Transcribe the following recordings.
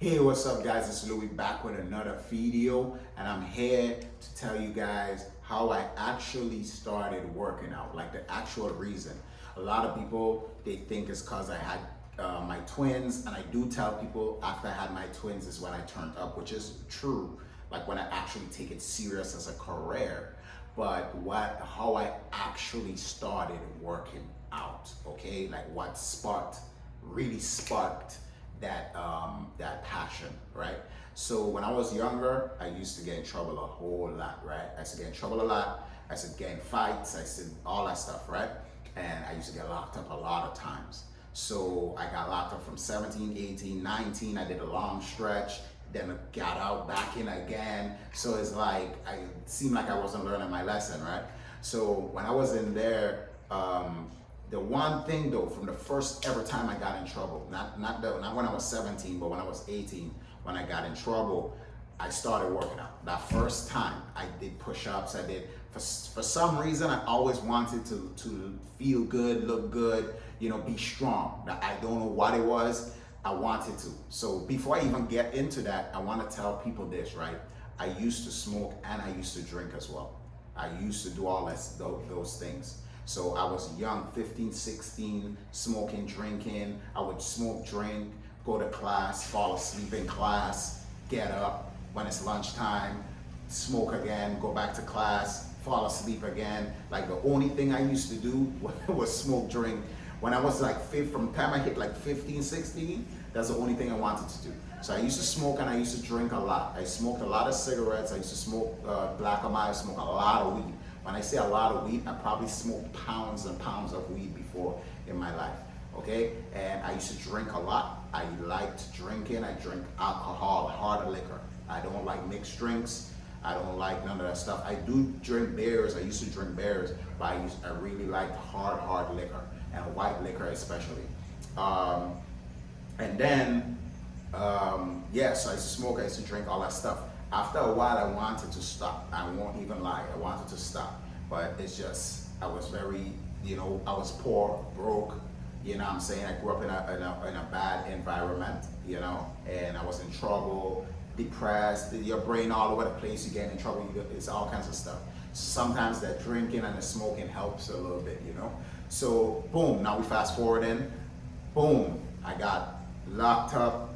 Hey, what's up guys? It's Louis back with another video, and I'm here to tell you guys how I actually started working out, like the actual reason. A lot of people, they think it's cause I had my twins, and I do tell people after I had my twins is when I turned up, which is true, like when I actually take it serious as a career. But how I actually started working out, okay? Like what really sparked that passion, right? So when I was younger, I used to get in trouble a whole lot, right? I used to get in trouble a lot. I used to get in fights. I used to all that stuff, right? And I used to get locked up a lot of times. So I got locked up from 17, 18, 19. I did a long stretch. Then got out, back in again. So it's like, it seemed like I wasn't learning my lesson, right? So when I was in there, the one thing though, from the first ever time I got in trouble, not when I was 17, but when I was 18, when I got in trouble, I started working out. That first time I did push-ups, I did, for some reason, I always wanted to feel good, look good, be strong. I don't know what it was, I wanted to. So before I even get into that, I want to tell people this, right? I used to smoke and I used to drink as well. I used to do all those things. So I was young, 15, 16, smoking, drinking. I would smoke, drink, go to class, fall asleep in class, get up when it's lunchtime, smoke again, go back to class, fall asleep again. Like the only thing I used to do was smoke, drink. When I was like, from the time I hit like 15, 16, that's the only thing I wanted to do. So I used to smoke and I used to drink a lot. I smoked a lot of cigarettes. I used to smoke black and mild, smoke a lot of weed. When I say a lot of weed, I probably smoked pounds and pounds of weed before in my life, okay? And I used to drink a lot. I liked drinking. I drink alcohol, hard liquor. I don't like mixed drinks. I don't like none of that stuff. I do drink beers. I used to drink beers, but I really liked hard liquor, and white liquor especially. And then, so I used to smoke, I used to drink, all that stuff. After a while, I wanted to stop. I won't even lie, I wanted to stop. But it's just, I was very, I was poor, broke, what I'm saying? I grew up in a bad environment, and I was in trouble, depressed, your brain all over the place, you get in trouble, it's all kinds of stuff. Sometimes that drinking and the smoking helps a little bit, So, boom, now we fast forward in, boom, I got locked up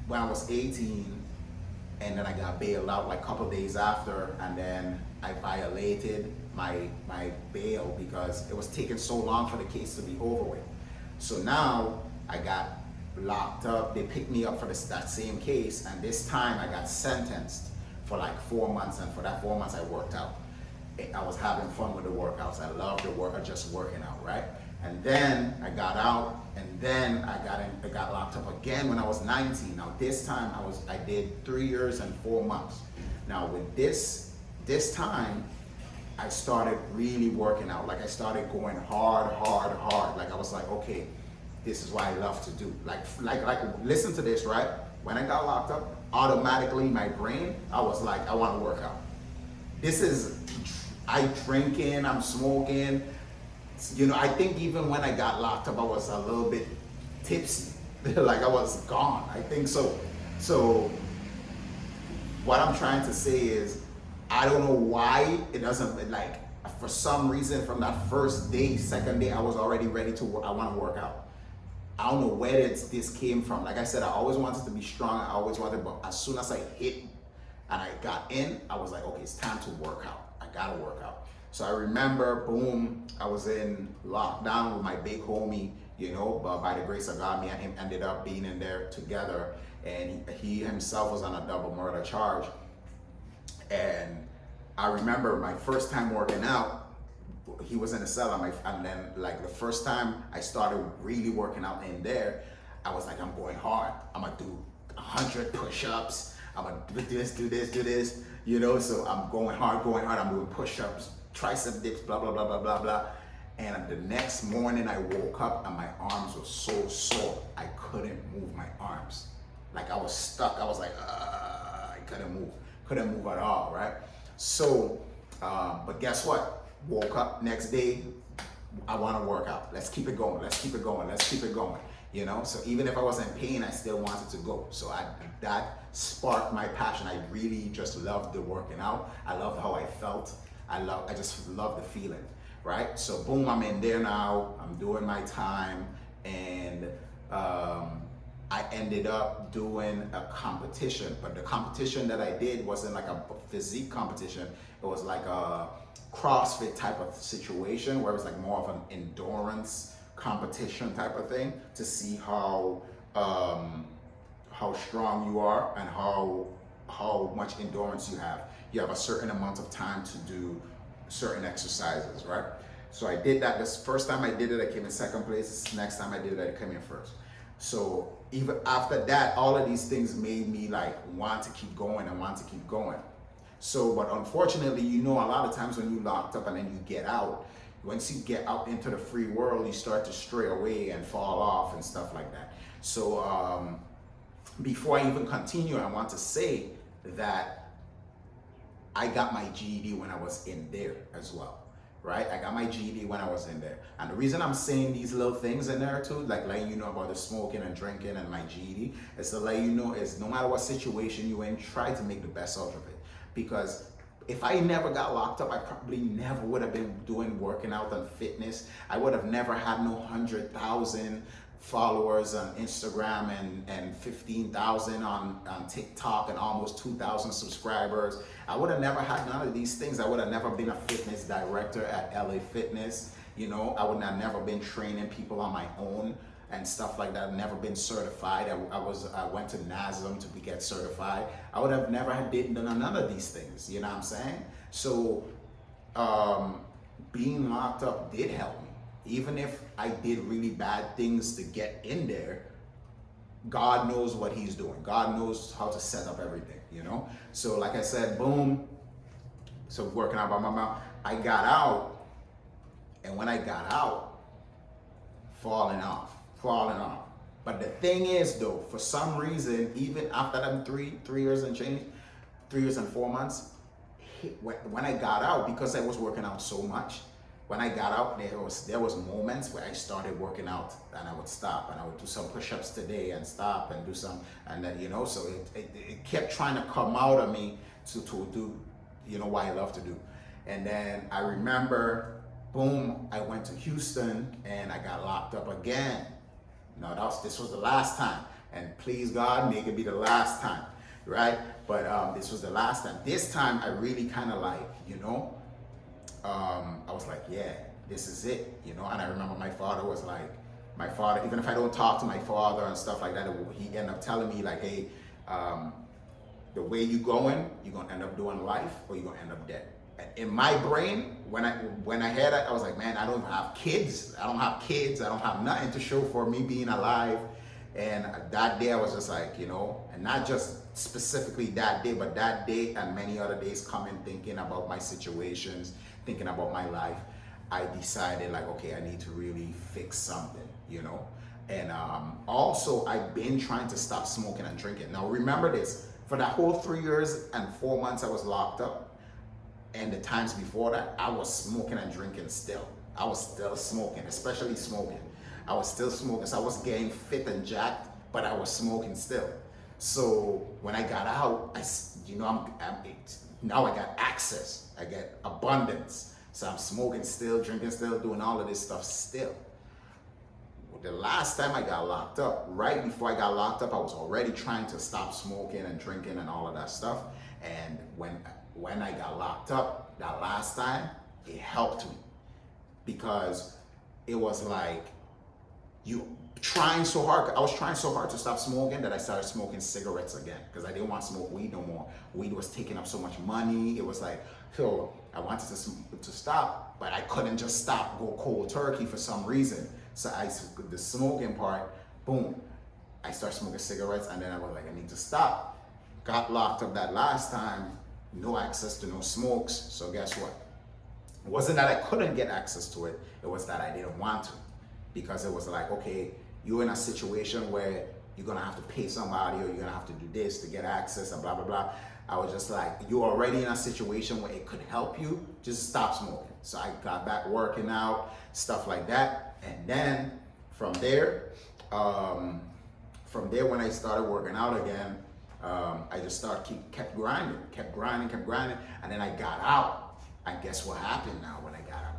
when I was 18, and then I got bailed out like a couple days after, and then I violated my bail because it was taking so long for the case to be over with. So now I got locked up, they picked me up for that same case, and this time I got sentenced for like 4 months, and for that 4 months I worked out. I was having fun with the workouts. I loved the work, just working out, right? And then I got out, and then I got locked up again when I was 19. Now this time I did 3 years and 4 months. Now with this time, I started really working out. Like I started going hard. Like I was like, okay, this is what I love to do. Like listen to this, right? When I got locked up, automatically my brain, I was like, I want to work out. I drinking, I'm smoking. I think even when I got locked up, I was a little bit tipsy. Like I was gone, I think so. So what I'm trying to say is, I don't know why it doesn't, like for some reason from that first day, second day, I was already ready to work. I want to work out. I don't know where this came from. Like I said, I always wanted to be strong. I always wanted, but as soon as I hit and I got in, I was like, okay, it's time to work out. I gotta work out. So I remember, boom, I was in lockdown with my big homie, but by the grace of God, me and him ended up being in there together, and he himself was on a double murder charge. And I remember my first time working out, he was in the cell, and then like the first time I started really working out in there, I was like, I'm going hard. I'm gonna do 100 push-ups. I'm gonna do this, so I'm going hard. I'm doing push-ups, tricep dips, blah, blah, blah, blah, blah, blah. And the next morning I woke up and my arms were so sore. I couldn't move my arms. Like I was stuck. I was like, I couldn't move at all, right? So, but guess what? Woke up next day, I want to work out. Let's keep it going. you know. So even if I was in pain, I still wanted to go. So that sparked my passion. I really just loved the working out. I loved how I felt. I just love the feeling, right? So boom, I'm in there now. I'm doing my time, and I ended up doing a competition. But the competition that I did wasn't like a physique competition. It was like a CrossFit type of situation where it was like more of an endurance competition type of thing to see how strong you are and how much endurance you have. You have a certain amount of time to do certain exercises, right? So I did that. This first time I did it, I came in second place. This next time I did it, I came in first. So even after that, all of these things made me like want to keep going and want to keep going. So, but unfortunately, you know, a lot of times when you locked up and then you get out, once you get out into the free world, you start to stray away and fall off and stuff like that. So before I even continue, I want to say that I got my GED when I was in there as well, right? I got my GED when I was in there. And the reason I'm saying these little things in there too, like letting you know about the smoking and drinking and my GED, is to let you know is no matter what situation you're in, try to make the best out of it. Because if I never got locked up, I probably never would have been doing working out and fitness. I would have never had no 100,000 followers on Instagram and 15,000 on TikTok and almost 2,000 subscribers. I would have never had none of these things. I would have never been a fitness director at LA Fitness. You know, I would have never been training people on my own and stuff like that. I've never been certified. I went to NASM to get certified. I would have never done none of these things. You know what I'm saying? So being locked up did help me. Even if I did really bad things to get in there, God knows what he's doing. God knows how to set up everything, you know? So like I said, boom. So working out by my mouth. I got out, and when I got out, falling off. But the thing is though, for some reason, even after them three years and change, 3 years and 4 months, when I got out, because I was working out so much, when I got out, there was moments where I started working out and I would stop and I would do some push-ups today and stop and do some, and then, you know, so it kept trying to come out of me to do, you know, what I love to do. And then I remember, boom, I went to Houston and I got locked up again. No, this was the last time, and please God, make it be the last time, right? But this was the last time. This time I really kind of like, you know, I was like, yeah, this is it, you know. And I remember my father, even if I don't talk to my father and stuff like that, he ended up telling me like, hey, the way you going, you're gonna end up doing life or you're gonna end up dead. And in my brain, when I heard that, I was like, man, I don't have kids. I don't have nothing to show for me being alive. And that day I was just like, you know, and not just specifically that day, but that day and many other days coming, thinking about my situations, thinking about my life, I decided like, okay, I need to really fix something, you know. And also I've been trying to stop smoking and drinking. Now remember this, for that whole 3 years and 4 months I was locked up, and the times before that, I was smoking and drinking still. I was still smoking, especially smoking. I was still smoking, so I was getting fit and jacked, but I was smoking still. So when I got out, now I got access. I get abundance. So I'm smoking still, drinking still, doing all of this stuff still. The last time I got locked up, right before I got locked up, I was already trying to stop smoking and drinking and all of that stuff. And when I got locked up that last time, it helped me, because it was like I was trying so hard to stop smoking that I started smoking cigarettes again, because I didn't want to smoke weed no more. Weed was taking up so much money. It was like, so I wanted to stop, but I couldn't just stop, go cold turkey for some reason. So the smoking part, boom, I started smoking cigarettes, and then I was like, I need to stop. Got locked up that last time, no access to no smokes. So guess what? It wasn't that I couldn't get access to it. It was that I didn't want to, because it was like, okay, you're in a situation where you're gonna have to pay somebody or you're gonna have to do this to get access and blah, blah, blah. I was just like, you're already in a situation where it could help you, just stop smoking. So I got back working out, stuff like that. And then from there, from there, when I started working out again, I just kept grinding, and then I got out. And guess what happened now when I got out?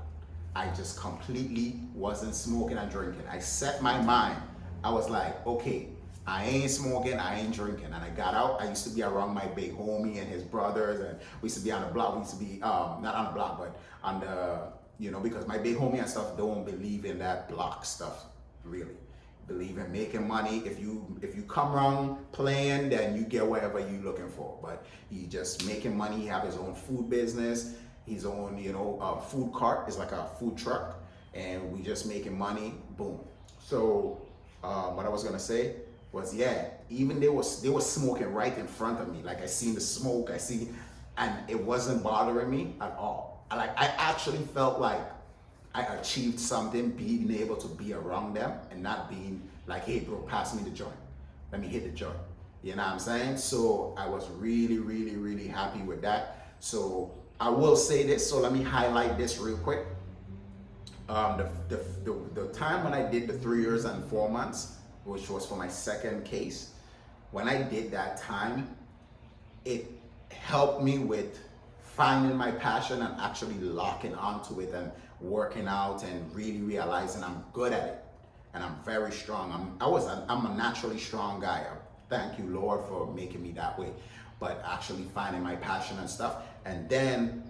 I just completely wasn't smoking and drinking. I set my mind. I was like, okay, I ain't smoking, I ain't drinking. And I got out. I used to be around my big homie and his brothers, and we used to be on the block. We used to be, not on the block, but on the, because my big homie and stuff don't believe in that block stuff, really. Believe in making money. If you come around playing, then you get whatever you looking for. But he just making money. He have his own food business, his own food cart. It's like a food truck, and we just making money. Boom. So what I was gonna say was, yeah, even they were smoking right in front of me. Like I seen the smoke, and it wasn't bothering me at all. I actually felt like I achieved something, being able to be around them and not being like, hey bro, pass me the joint. Let me hit the joint. You know what I'm saying? So I was really, really, really happy with that. So I will say this, so let me highlight this real quick. The time when I did the 3 years and 4 months, which was for my second case, when I did that time, it helped me with finding my passion and actually locking onto it and working out and really realizing I'm good at it and I'm very strong. I'm a naturally strong guy. Thank you, Lord, for making me that way. But actually finding my passion and stuff, and then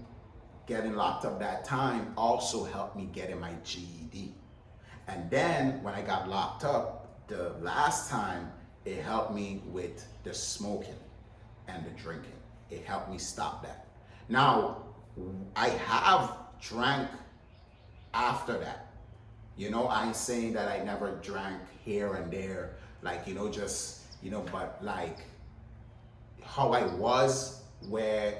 getting locked up that time also helped me getting my GED. And then when I got locked up the last time, it helped me with the smoking and the drinking. It helped me stop that. Now, I have drank after that. I ain't saying that I never drank here and there, like, but like how I was, where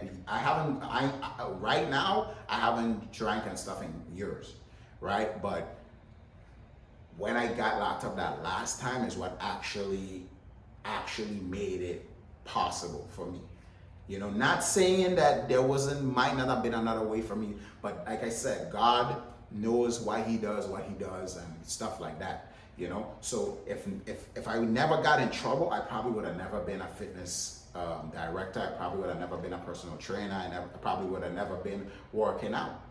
right now, I haven't drank and stuff in years, right? But when I got locked up that last time is what actually made it possible for me. Not saying that might not have been another way for me, but like I said, God knows why he does what he does and stuff like that, So if I never got in trouble, I probably would have never been a fitness director. I probably would have never been a personal trainer. I probably would have never been working out,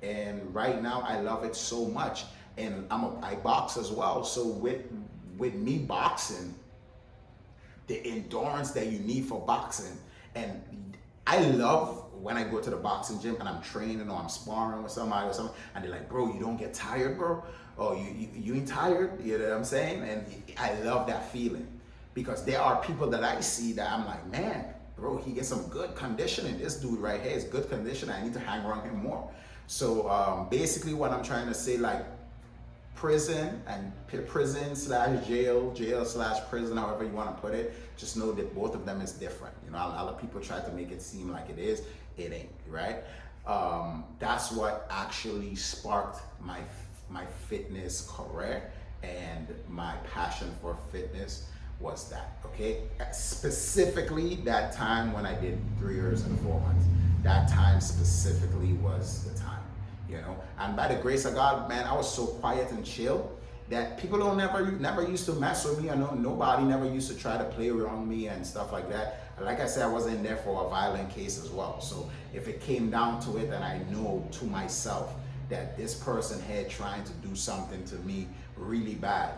And right now I love it so much, and I box as well. So with me boxing, the endurance that you need for boxing, and I love when I go to the boxing gym and I'm training or I'm sparring with somebody or something, and they're like, bro, you don't get tired, bro? Oh, you ain't tired? You know what I'm saying? And I love that feeling, because there are people that I see that I'm like, man, bro, he gets some good conditioning. This dude right here is good conditioning. I need to hang around him more. So basically what I'm trying to say, like, prison / jail / prison, however you want to put it, just know that both of them is different. A lot of people try to make it seem like it is. It ain't, right? That's what actually sparked my fitness career, and my passion for fitness was that, okay? Specifically that time when I did 3 years and 4 months, that time specifically was the time. And by the grace of God, man, I was so quiet and chill that people never used to mess with me. I know nobody never used to try to play around me and stuff like that. Like I said, I wasn't in there for a violent case as well. So if it came down to it, and I know to myself that this person had trying to do something to me really bad,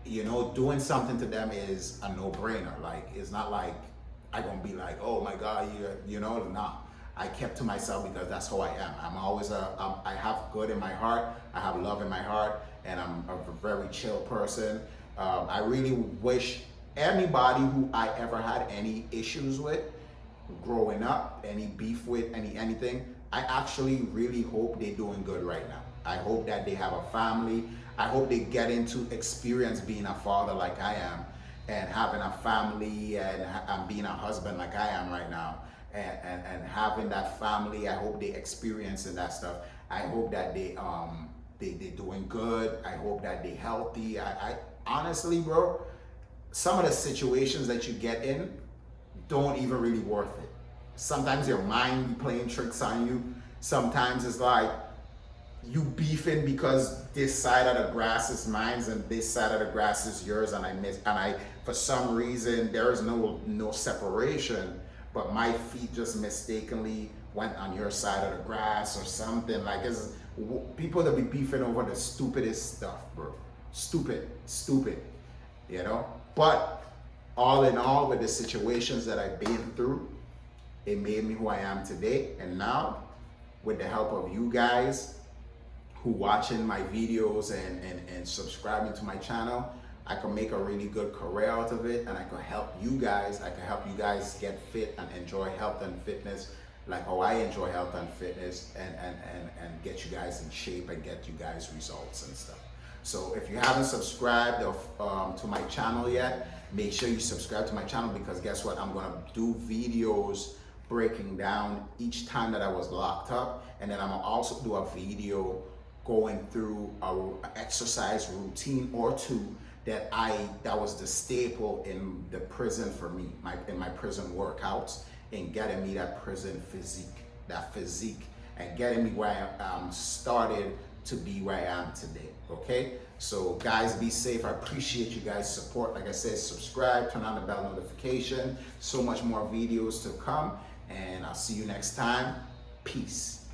doing something to them is a no-brainer. Like, it's not like I'm gonna be like, oh my God, nah. I kept to myself because that's who I am. I'm always I have good in my heart. I have love in my heart, and I'm a very chill person. I really wish anybody who I ever had any issues with growing up, any beef with, anything, I actually really hope they're doing good right now. I hope that they have a family. I hope they get into experience being a father like I am, and having a family, and being a husband like I am right now. And having that family, I hope they experiencing that stuff. I hope that they doing good. I hope that they healthy. I honestly, bro, some of the situations that you get in don't even really worth it. Sometimes your mind be playing tricks on you. Sometimes it's like you beefing because this side of the grass is mine and this side of the grass is yours, and I for some reason there is no separation, but my feet just mistakenly went on your side of the grass or something. Like, it's people that be beefing over the stupidest stuff, bro. Stupid, you know. But all in all, with the situations that I've been through, it made me who I am today. And now, with the help of you guys who watching my videos and subscribing to my channel, I can make a really good career out of it, and I can help you guys. I can help you guys get fit and enjoy health and fitness like how I enjoy health and fitness, and get you guys in shape and get you guys results and stuff. So if you haven't subscribed to my channel yet, make sure you subscribe to my channel, because guess what? I'm gonna do videos breaking down each time that I was locked up, and then I'm gonna also do a video going through a exercise routine or two that was the staple in the prison for me, in my prison workouts, and getting me that prison physique, and getting me where I started to be where I am today. Okay, so guys, be safe. I appreciate you guys' support. Like I said, subscribe, turn on the bell notification. So much more videos to come, and I'll see you next time. Peace.